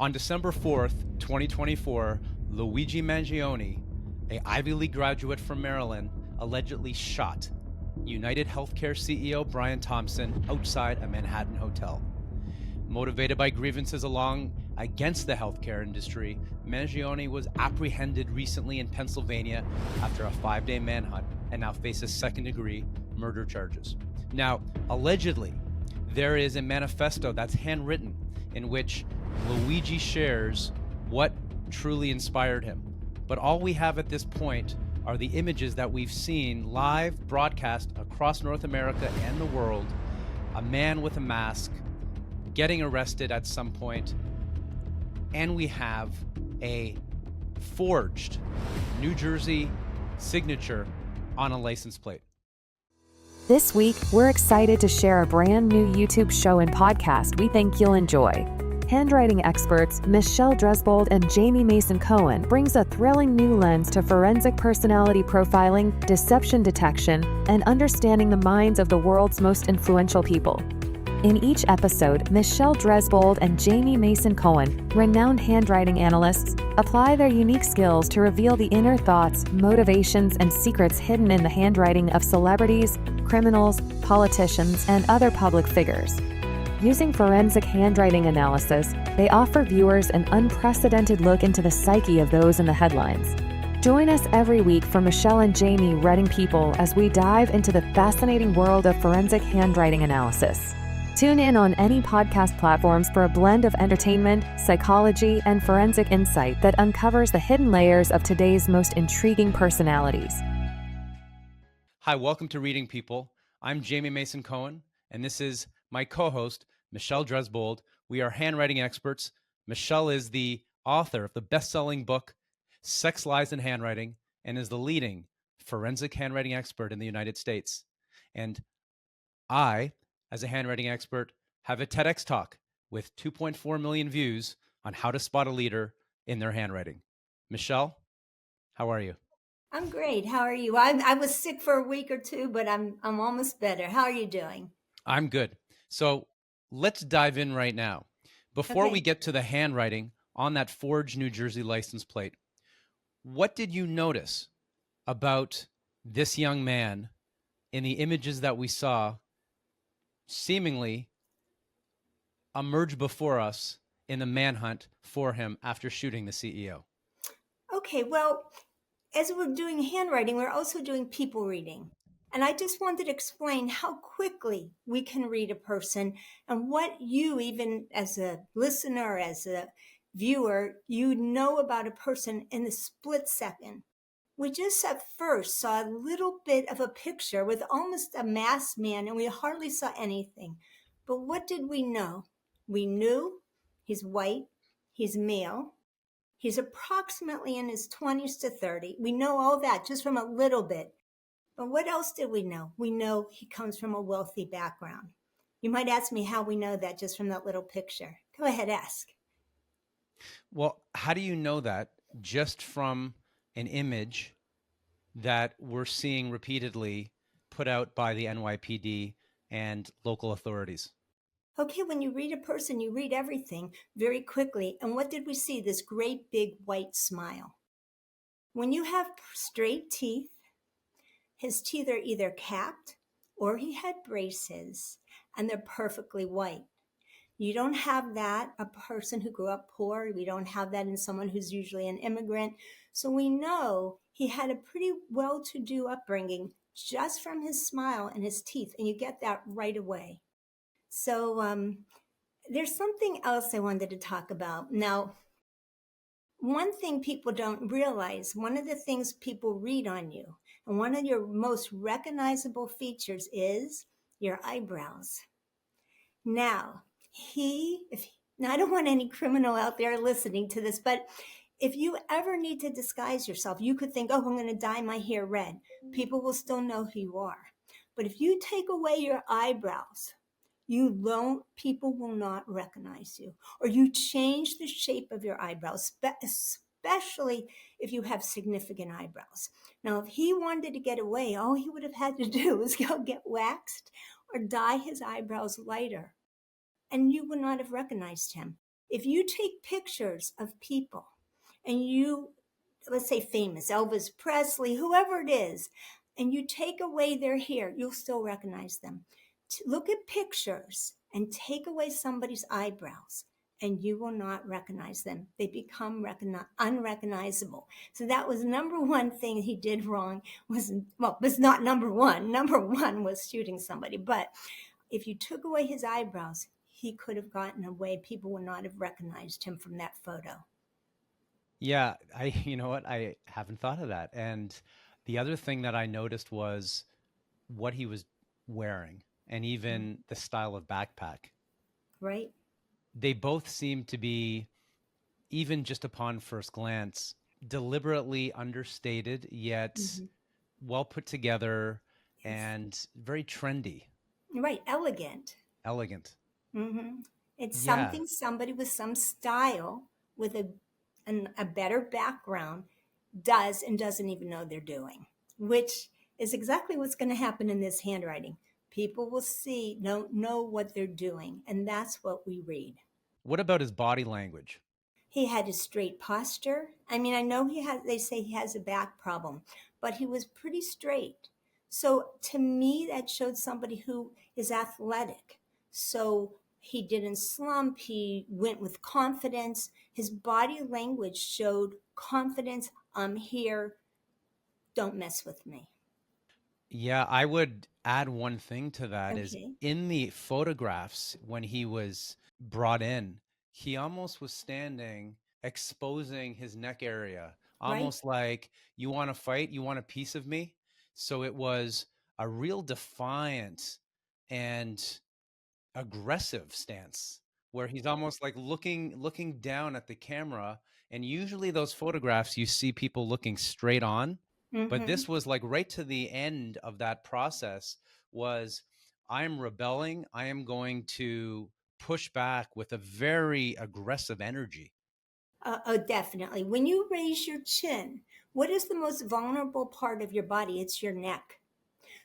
On December 4th, 2024, Luigi Mangione, an Ivy League graduate from Maryland, allegedly shot UnitedHealthcare CEO Brian Thompson outside a Manhattan hotel. Motivated by grievances against the healthcare industry, Mangione was apprehended recently in Pennsylvania after a 5-day manhunt and now faces second-degree murder charges. Now, allegedly, there is a manifesto that's handwritten in which Luigi shares what truly inspired him. But all we have at this point are the images that we've seen live broadcast across North America and the world. A man with a mask getting arrested at some point, and we have a forged New Jersey signature on a license plate. This week, we're excited to share a brand new YouTube show and podcast we think you'll enjoy. Handwriting experts Michelle Dresbold and Jamie Mason Cohen brings a thrilling new lens to forensic personality profiling, deception detection, and understanding the minds of the world's most influential people. In each episode, Michelle Dresbold and Jamie Mason Cohen, renowned handwriting analysts, apply their unique skills to reveal the inner thoughts, motivations, and secrets hidden in the handwriting of celebrities, criminals, politicians, and other public figures. Using forensic handwriting analysis, they offer viewers an unprecedented look into the psyche of those in the headlines. Join us every week for Michelle and Jamie Reading People as we dive into the fascinating world of forensic handwriting analysis. Tune in on any podcast platforms for a blend of entertainment, psychology, and forensic insight that uncovers the hidden layers of today's most intriguing personalities. Hi, welcome to Reading People. I'm Jamie Mason Cohen, and this is my co-host, Michelle Dresbold. We are handwriting experts. Michelle is the author of the best-selling book, Sex, Lies, and Handwriting, and is the leading forensic handwriting expert in the United States. And I, as a handwriting expert, have a TEDx talk with 2.4 million views on how to spot a leader in their handwriting. Michelle, how are you? I'm great. How are you? I was sick for a week or two, but I'm almost better. How are you doing? I'm good. So let's dive in right now. Before we get to the handwriting on that forged New Jersey license plate, what did you notice about this young man in the images that we saw seemingly emerge before us in the manhunt for him after shooting the CEO? Okay, well, as we're doing handwriting, we're also doing people reading. And I just wanted to explain how quickly we can read a person and what you, even as a listener, as a viewer, you know about a person in a split second. We just at first saw a little bit of a picture with almost a masked man, and we hardly saw anything. But what did we know? We knew he's white, he's male, he's approximately in his 20s to 30. We know all that just from a little bit. But what else did we know? We know he comes from a wealthy background. You might ask me how we know that just from that little picture. Go ahead, ask. Well, how do you know that just from an image that we're seeing repeatedly put out by the NYPD and local authorities? Okay, when you read a person, you read everything very quickly. And what did we see? This great big white smile. When you have straight teeth, his teeth are either capped or he had braces and they're perfectly white. You don't have that, a person who grew up poor. We don't have that in someone who's usually an immigrant. So we know he had a pretty well-to-do upbringing just from his smile and his teeth, and you get that right away. So there's something else I wanted to talk about. Now, one thing people don't realize, one of the things people read on you, and one of your most recognizable features is your eyebrows. Now, I don't want any criminal out there listening to this, but if you ever need to disguise yourself, you could think, oh, I'm going to dye my hair red. People will still know who you are. But if you take away your eyebrows, people will not recognize you. Or you change the shape of your eyebrows, especially if you have significant eyebrows. Now, if he wanted to get away, all he would have had to do was go get waxed or dye his eyebrows lighter, and you would not have recognized him. If you take pictures of people and you, let's say famous, Elvis Presley, whoever it is, and you take away their hair, you'll still recognize them. Look at pictures and take away somebody's eyebrows and you will not recognize them. They become unrecognizable. So that was number one thing he did wrong. Was not number one. Number one was shooting somebody. But if you took away his eyebrows, he could have gotten away. People would not have recognized him from that photo. Yeah, you know what? I haven't thought of that. And the other thing that I noticed was what he was wearing and even the style of backpack. Right. They both seem to be, even just upon first glance, deliberately understated, yet well put together and very trendy. Right. Elegant. Elegant. It's Yeah. somebody with some style, with a better background does and doesn't even know they're doing, which is exactly what's going to happen in this handwriting. People will don't know what they're doing, and that's what we read. What about his body language? He had a straight posture. I mean, I know they say he has a back problem, but he was pretty straight. So to me, that showed somebody who is athletic. So he didn't slump. He went with confidence. His body language showed confidence. I'm here. Don't mess with me. Yeah, I would add one thing to that is Okay. in the photographs when he was brought in, he almost was standing exposing his neck area, Right. almost like, you want to fight, you want a piece of me. So it was a real defiant and aggressive stance where he's almost like looking down at the camera. And usually those photographs, you see people looking straight on. But this was like right to the end of that process was, I'm rebelling. I am going to push back with a very aggressive energy. Oh, definitely. When you raise your chin, what is the most vulnerable part of your body? It's your neck.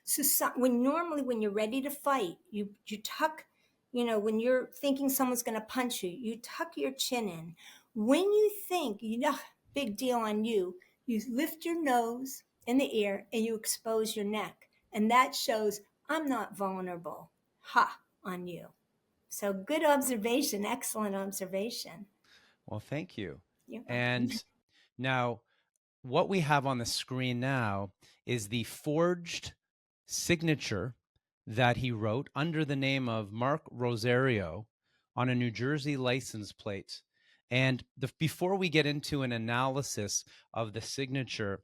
So when you're ready to fight, you tuck, when you're thinking someone's going to punch you, you tuck your chin in. When you think, big deal on you, you lift your nose in the air and you expose your neck. And that shows I'm not vulnerable. Ha, on you. So good observation. Excellent observation. Well, thank you. You're welcome. And now what we have on the screen now is the forged signature that he wrote under the name of Mark Rosario on a New Jersey license plate. And before we get into an analysis of the signature,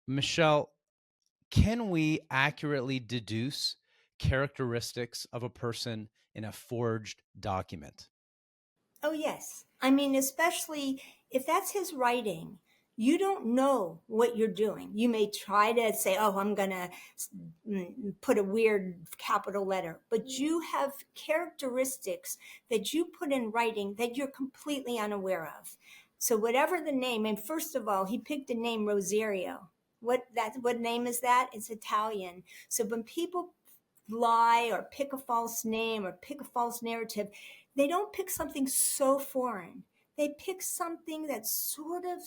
Michelle, can we accurately deduce characteristics of a person in a forged document? Oh, yes. I mean, especially if that's his writing, you don't know what you're doing. You may try to say, oh, I'm going to put a weird capital letter, but you have characteristics that you put in writing that you're completely unaware of. So whatever the name, and first of all, he picked the name Rosario. What name is that? It's Italian. So when people lie or pick a false name or pick a false narrative, they don't pick something so foreign. They pick something that's sort of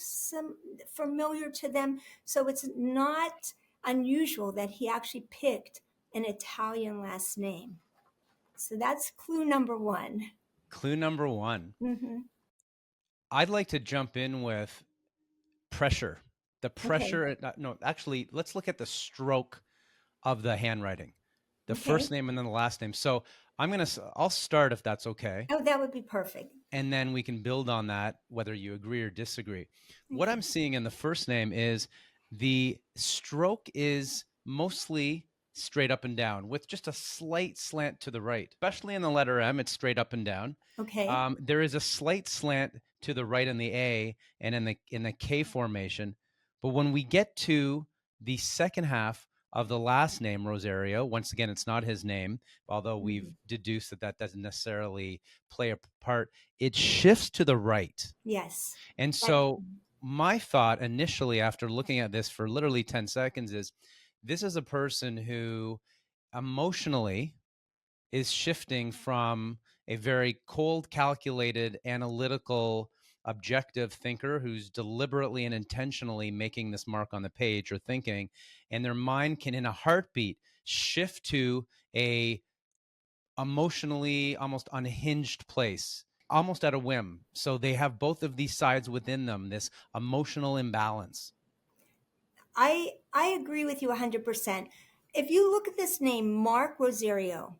familiar to them. So it's not unusual that he actually picked an Italian last name. So that's clue number one. Clue number one. Mm-hmm. I'd like to jump in with pressure. The pressure, Okay. no, actually, let's look at the stroke of the handwriting, the Okay. first name and then the last name. So I'll start if that's okay. Oh, that would be perfect. And then we can build on that, whether you agree or disagree. Okay. What I'm seeing in the first name is the stroke is mostly straight up and down with just a slight slant to the right, especially in the letter M, it's straight up and down. Okay. There is a slight slant to the right in the A and in the K formation. But when we get to the second half of the last name, Rosario, once again, it's not his name, although we've deduced that that doesn't necessarily play a part. It shifts to the right. Yes. And so my thought initially after looking at this for literally 10 seconds is this is a person who emotionally is shifting from a very cold, calculated, analytical, objective thinker who's deliberately and intentionally making this mark on the page or thinking, and their mind can in a heartbeat shift to a emotionally almost unhinged place, almost at a whim. So they have both of these sides within them, this emotional imbalance. I agree with you 100%. If you look at this name, Mark Rosario,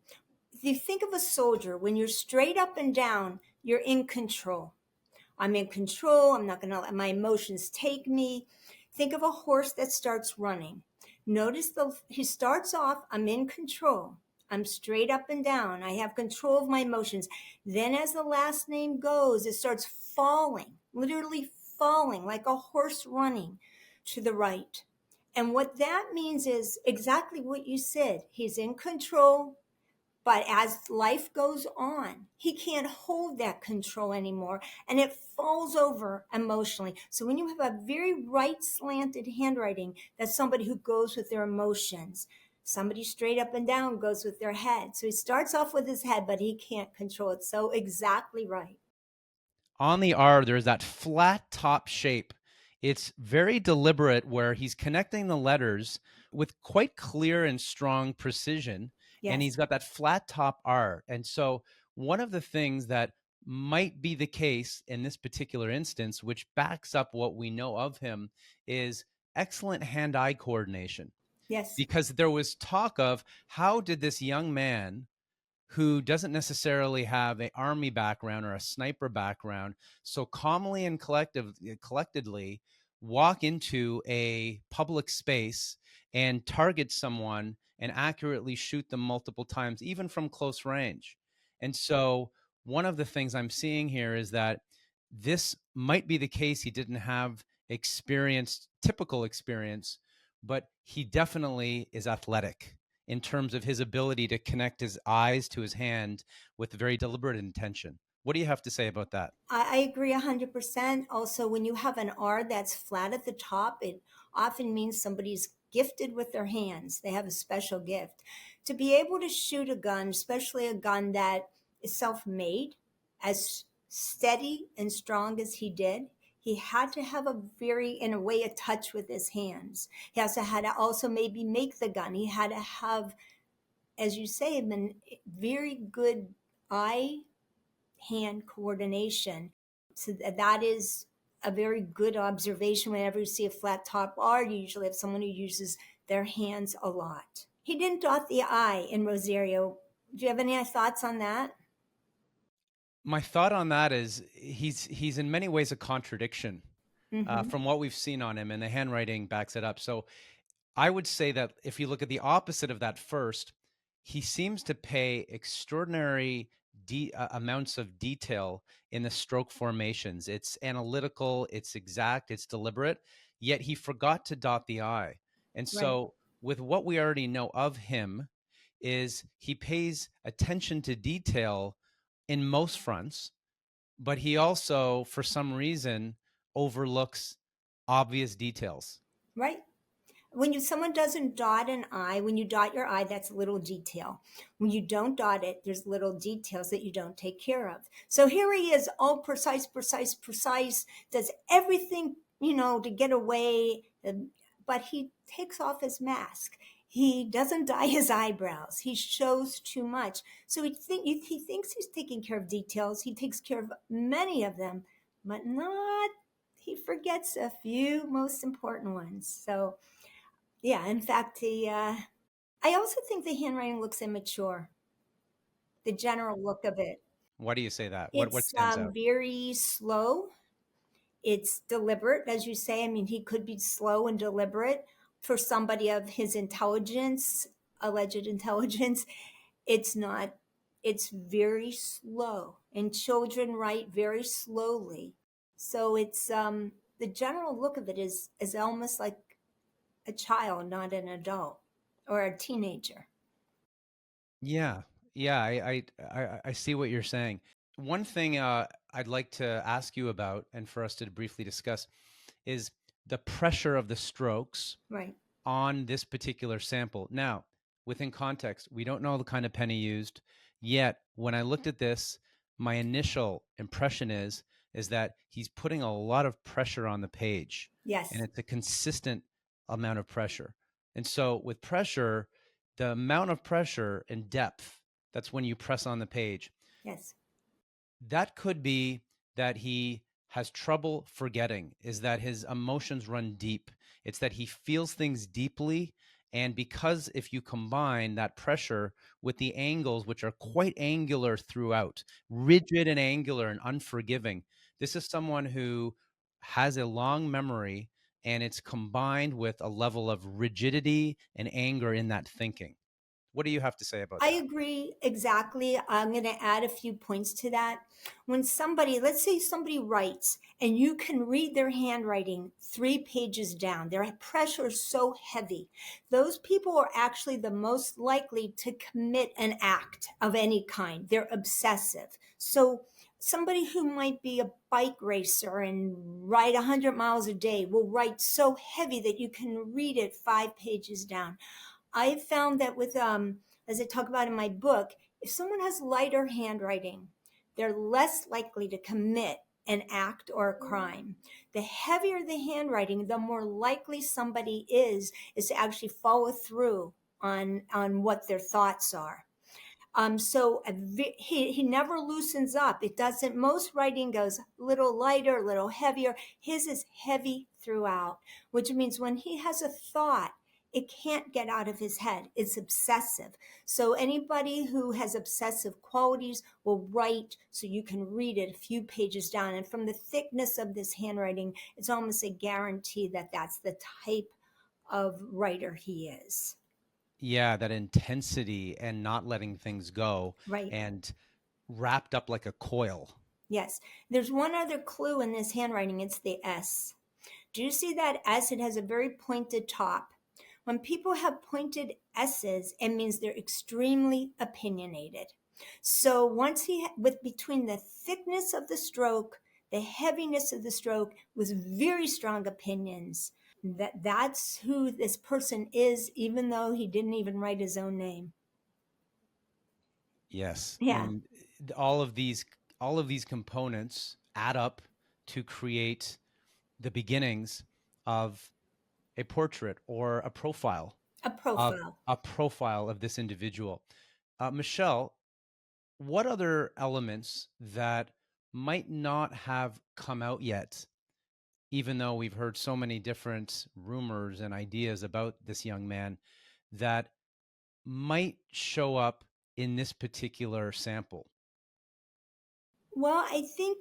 if you think of a soldier, when you're straight up and down, you're in control. I'm in control. I'm not going to let my emotions take me. Think of a horse that starts running. Notice he starts off, I'm in control. I'm straight up and down. I have control of my emotions. Then as the last name goes, it starts falling, literally falling like a horse running to the right. And what that means is exactly what you said. He's in control. But as life goes on, he can't hold that control anymore and it falls over emotionally. So when you have a very right slanted handwriting, that's somebody who goes with their emotions. Somebody straight up and down goes with their head. So he starts off with his head, but he can't control it. So exactly right. On the R, there's that flat top shape. It's very deliberate where he's connecting the letters with quite clear and strong precision. And Yes. he's got that flat top R. And so, one of the things that might be the case in this particular instance, which backs up what we know of him, is excellent hand eye coordination. Yes. Because there was talk of how did this young man who doesn't necessarily have an army background or a sniper background so calmly and collectedly walk into a public space and target someone and accurately shoot them multiple times, even from close range. And so one of the things I'm seeing here is that this might be the case. He didn't have typical experience, but he definitely is athletic in terms of his ability to connect his eyes to his hand with very deliberate intention. What do you have to say about that? I agree 100%. Also, when you have an R that's flat at the top, it often means somebody's gifted with their hands. They have a special gift. To be able to shoot a gun, especially a gun that is self made, as steady and strong as he did, he had to have a very, in a way, a touch with his hands. He also had to also maybe make the gun. He had to have, as you say, a very good eye hand coordination. So that is a very good observation. Whenever you see a flat top R, you usually have someone who uses their hands a lot. He didn't dot the I in Rosario. Do you have any thoughts on that? My thought on that is he's in many ways a contradiction Mm-hmm. from what we've seen on him, and the handwriting backs it up. So I would say that if you look at the opposite of that first, he seems to pay extraordinary amounts of detail in the stroke formations. It's analytical, it's exact, it's deliberate, yet he forgot to dot the I. And Right. so, with what we already know of him, is he pays attention to detail in most fronts, but he also, for some reason, overlooks obvious details. Right. When someone doesn't dot an I, when you dot your I, that's a little detail. When you don't dot it, there's little details that you don't take care of. So here he is, all precise, precise, precise, does everything, to get away, but he takes off his mask. He doesn't dye his eyebrows. He shows too much. So he thinks he's taking care of details. He takes care of many of them, but not, he forgets a few most important ones. So yeah, in fact, I also think the handwriting looks immature, the general look of it. Why do you say that? What It's stands out? very slow. It's deliberate, as you say. I mean, he could be slow and deliberate for somebody of his intelligence, alleged intelligence. It's not, it's very slow. And children write very slowly. So it's the general look of it is almost like a child, not an adult or a teenager. Yeah, yeah, I see what you're saying. One thing I'd like to ask you about, and for us to briefly discuss, is the pressure of the strokes Right. on this particular sample. Now, within context, we don't know the kind of pen he used. Yet when I looked at this, my initial impression is that he's putting a lot of pressure on the page, and Yes. it's a consistent amount of pressure. And so with pressure, the amount of pressure and depth, that's when you press on the page. Yes. That could be that he has trouble forgetting, is that his emotions run deep. It's that he feels things deeply. And because if you combine that pressure with the angles, which are quite angular throughout, rigid and angular and unforgiving, this is someone who has a long memory, and it's combined with a level of rigidity and anger in that thinking. What do you have to say about I that? agree exactly. I'm going to add a few points to that. When somebody, let's say somebody writes and you can read their handwriting 3 pages down, their pressure is so heavy. Those people are actually the most likely to commit an act of any kind. They're obsessive. So somebody who might be a bike racer and ride 100 miles a day will write so heavy that you can read it 5 pages down. I found that with, as I talk about in my book, if someone has lighter handwriting, they're less likely to commit an act or a crime. The heavier the handwriting, the more likely somebody is to actually follow through on what their thoughts are. He never loosens up. It doesn't. Most writing goes a little lighter, a little heavier. His is heavy throughout, which means when he has a thought, it can't get out of his head. It's obsessive. So anybody who has obsessive qualities will write so you can read it a few pages down. And from the thickness of this handwriting, it's almost a guarantee that that's the type of writer he is. Yeah, that intensity and not letting things go Right. and wrapped up like a coil. Yes. There's one other clue in this handwriting. It's the S. Do you see that S? It has a very pointed top. When people have pointed S's, it means they're extremely opinionated. So with between the thickness of the stroke, the heaviness of the stroke, with very strong opinions, that's who this person is, even though he didn't even write his own name. Yes. Yeah, And all of these components add up to create the beginnings of a portrait or a profile a of profile. this individual. Michelle, what other elements that might not have come out yet, even though we've heard so many different rumors and ideas about this young man, that might show up in this particular sample? Well, I think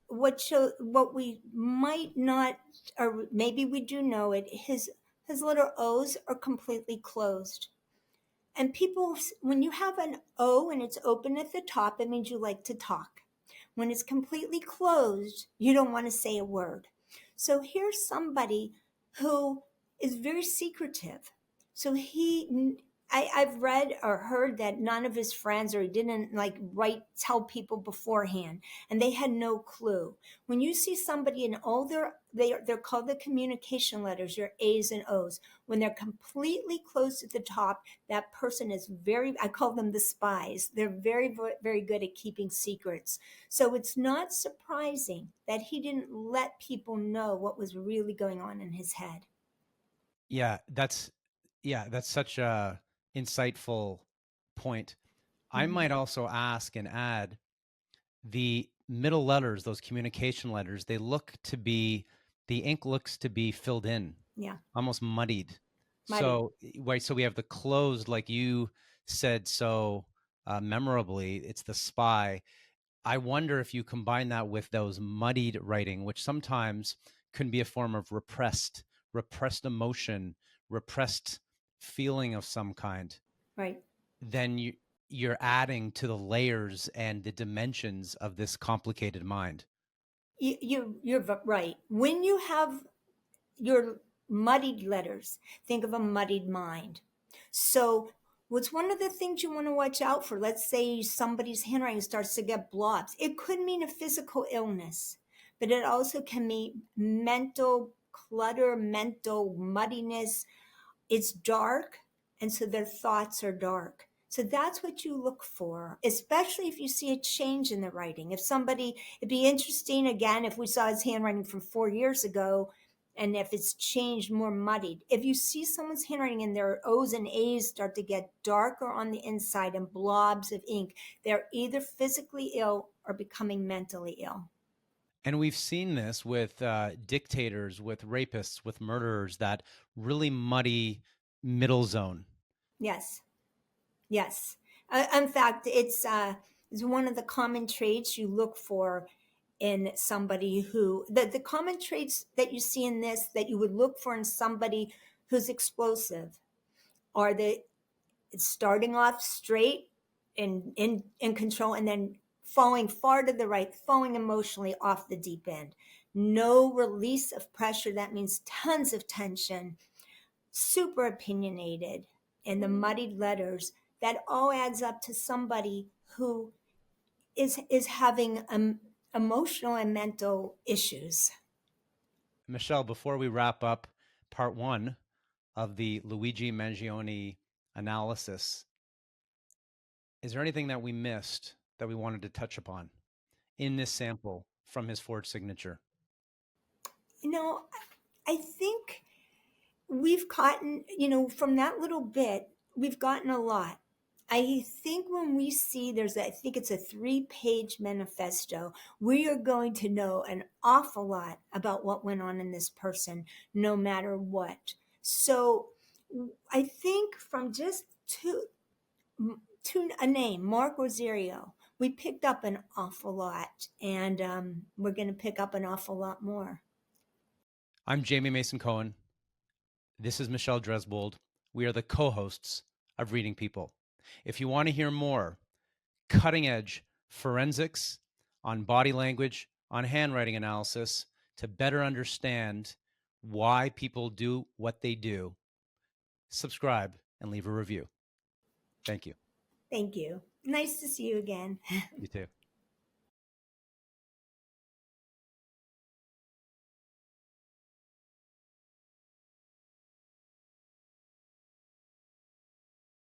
what we might not, or maybe we do know it, his little O's are completely closed. And people, when you have an O and it's open at the top, it means you like to talk. When it's completely closed, you don't want to say a word. So here's somebody who is very secretive. So I've read or heard that none of his friends, or he didn't like tell people beforehand, and they had no clue. When you see somebody in all they're called the communication letters, your A's and O's. When they're completely closed at the top, that person is I call them the spies. They're very, very good at keeping secrets. So it's not surprising that he didn't let people know what was really going on in his head. Yeah, that's such a insightful point. I Mhm. might also ask and add the middle letters, those communication letters, the ink looks to be filled in, Yeah, almost muddied. muddy. So, right, so we have the closed, like you said so memorably, it's the spy. I wonder if you combine that with those muddied writing, which sometimes can be a form of repressed emotion, repressed feeling of some kind, Right. then you're adding to the layers and the dimensions of this complicated mind. You're right. When you have your muddied letters, think of a muddied mind. So, what's one of the things you want to watch out for? Let's say somebody's handwriting starts to get blobs. It could mean a physical illness, but it also can mean mental clutter, mental muddiness. It's dark, and so their thoughts are dark. So that's what you look for, especially if you see a change in the writing. It'd be interesting again if we saw his handwriting from 4 years ago and if it's changed, more muddied. If you see someone's handwriting and their O's and A's start to get darker on the inside and blobs of ink, they're either physically ill or becoming mentally ill. And we've seen this with dictators, with rapists, with murderers, that really muddy middle zone. Yes. Yes. In fact, it's one of the common traits you look for in somebody the common traits that you see in this that you would look for in somebody who's explosive are the starting off straight and in control and then falling far to the right, falling emotionally off the deep end. No release of pressure. That means tons of tension, super opinionated, and the muddied letters. That all adds up to somebody who is having emotional and mental issues. Michelle, before we wrap up part one of the Luigi Mangione analysis, is there anything that we missed that we wanted to touch upon in this sample from his forged signature? I think we've gotten, from that little bit, we've gotten a lot. I think when we see I think it's a 3-page manifesto, we are going to know an awful lot about what went on in this person, no matter what. So I think from just to a name, Mark Rosario, we picked up an awful lot, and we're going to pick up an awful lot more. I'm Jamie Mason Cohen. This is Michelle Dresbold. We are the co-hosts of Reading People. If you want to hear more cutting edge forensics on body language, on handwriting analysis, to better understand why people do what they do, subscribe and leave a review. Thank you. Thank you. Nice to see you again. You too.